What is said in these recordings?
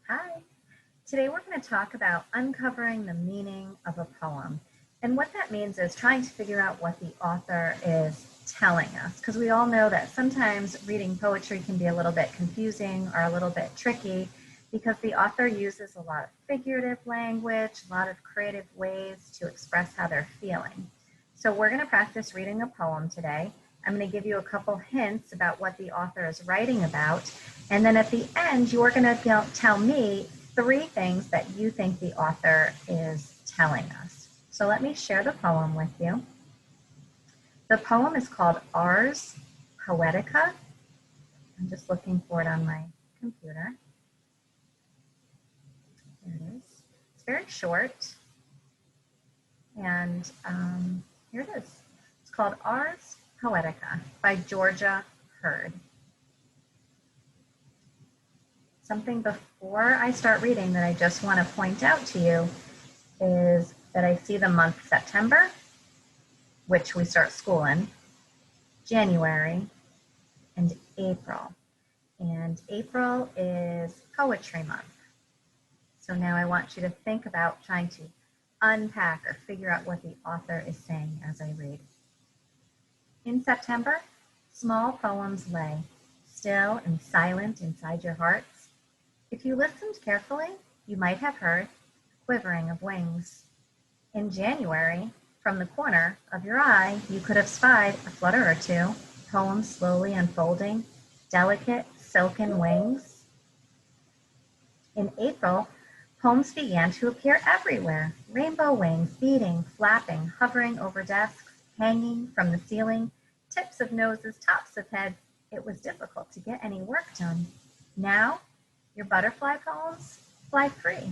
Hi. Today we're going to talk about uncovering the meaning of a poem. And what that means is trying to figure out what the author is telling us. Because we all know that sometimes reading poetry can be a little bit confusing or a little bit tricky because the author uses a lot of figurative language, a lot of creative ways to express how they're feeling. So we're going to practice reading a poem today. I'm going to give you a couple hints about what the author is writing about. And then at the end, you're going to tell me 3 things that you think the author is telling us. So let me share the poem with you. The poem is called Ars Poetica. I'm just looking for it on my computer. There it is. It's very short. And here it is. It's called Ars Poetica by Georgia Hurd. Something before I start reading that I just want to point out to you is that I see the month September, which we start school in, January, and April. And April is Poetry Month. So now I want you to think about trying to unpack or figure out what the author is saying as I read. In September, small poems lay, still and silent inside your hearts. If you listened carefully, you might have heard the quivering of wings. In January, from the corner of your eye, you could have spied a flutter or two, poems slowly unfolding, delicate silken wings. In April, poems began to appear everywhere, rainbow wings beating, flapping, hovering over desks, hanging from the ceiling, tips of noses, tops of heads. It was difficult to get any work done. Now, your butterfly poems fly free.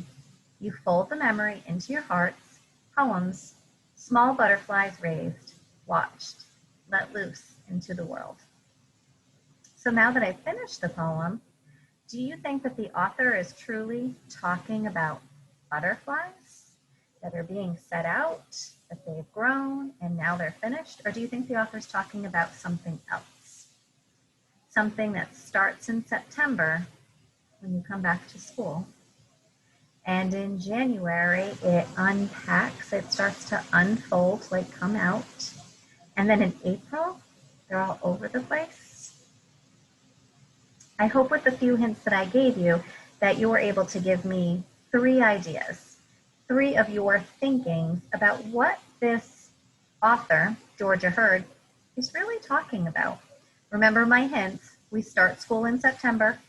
You fold the memory into your hearts, poems, small butterflies raised, watched, let loose into the world. So now that I've finished the poem, do you think that the author is truly talking about butterflies that are being set out, that they've grown, and now they're finished? Or do you think the author's talking about something else? Something that starts in September when you come back to school. And in January, it unpacks, it starts to unfold, like come out. And then in April, they're all over the place. I hope with the few hints that I gave you that you were able to give me 3 ideas, 3 of your thinkings about what this author, Georgia Hurd, is really talking about. Remember my hints. We start school in September,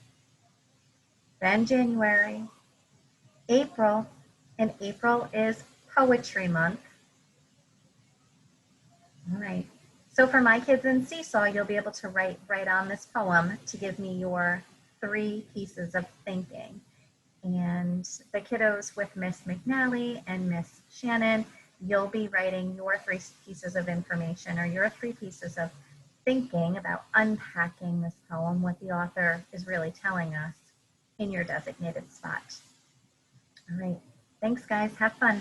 then January, April, and April is Poetry Month. All right. So for my kids in Seesaw, you'll be able to write on this poem to give me your 3 pieces of thinking. And the kiddos with Miss McNally and Miss Shannon, you'll be writing your 3 pieces of information or your 3 pieces of thinking about unpacking this poem, what the author is really telling us in your designated spot. All right. Thanks, guys. Have fun.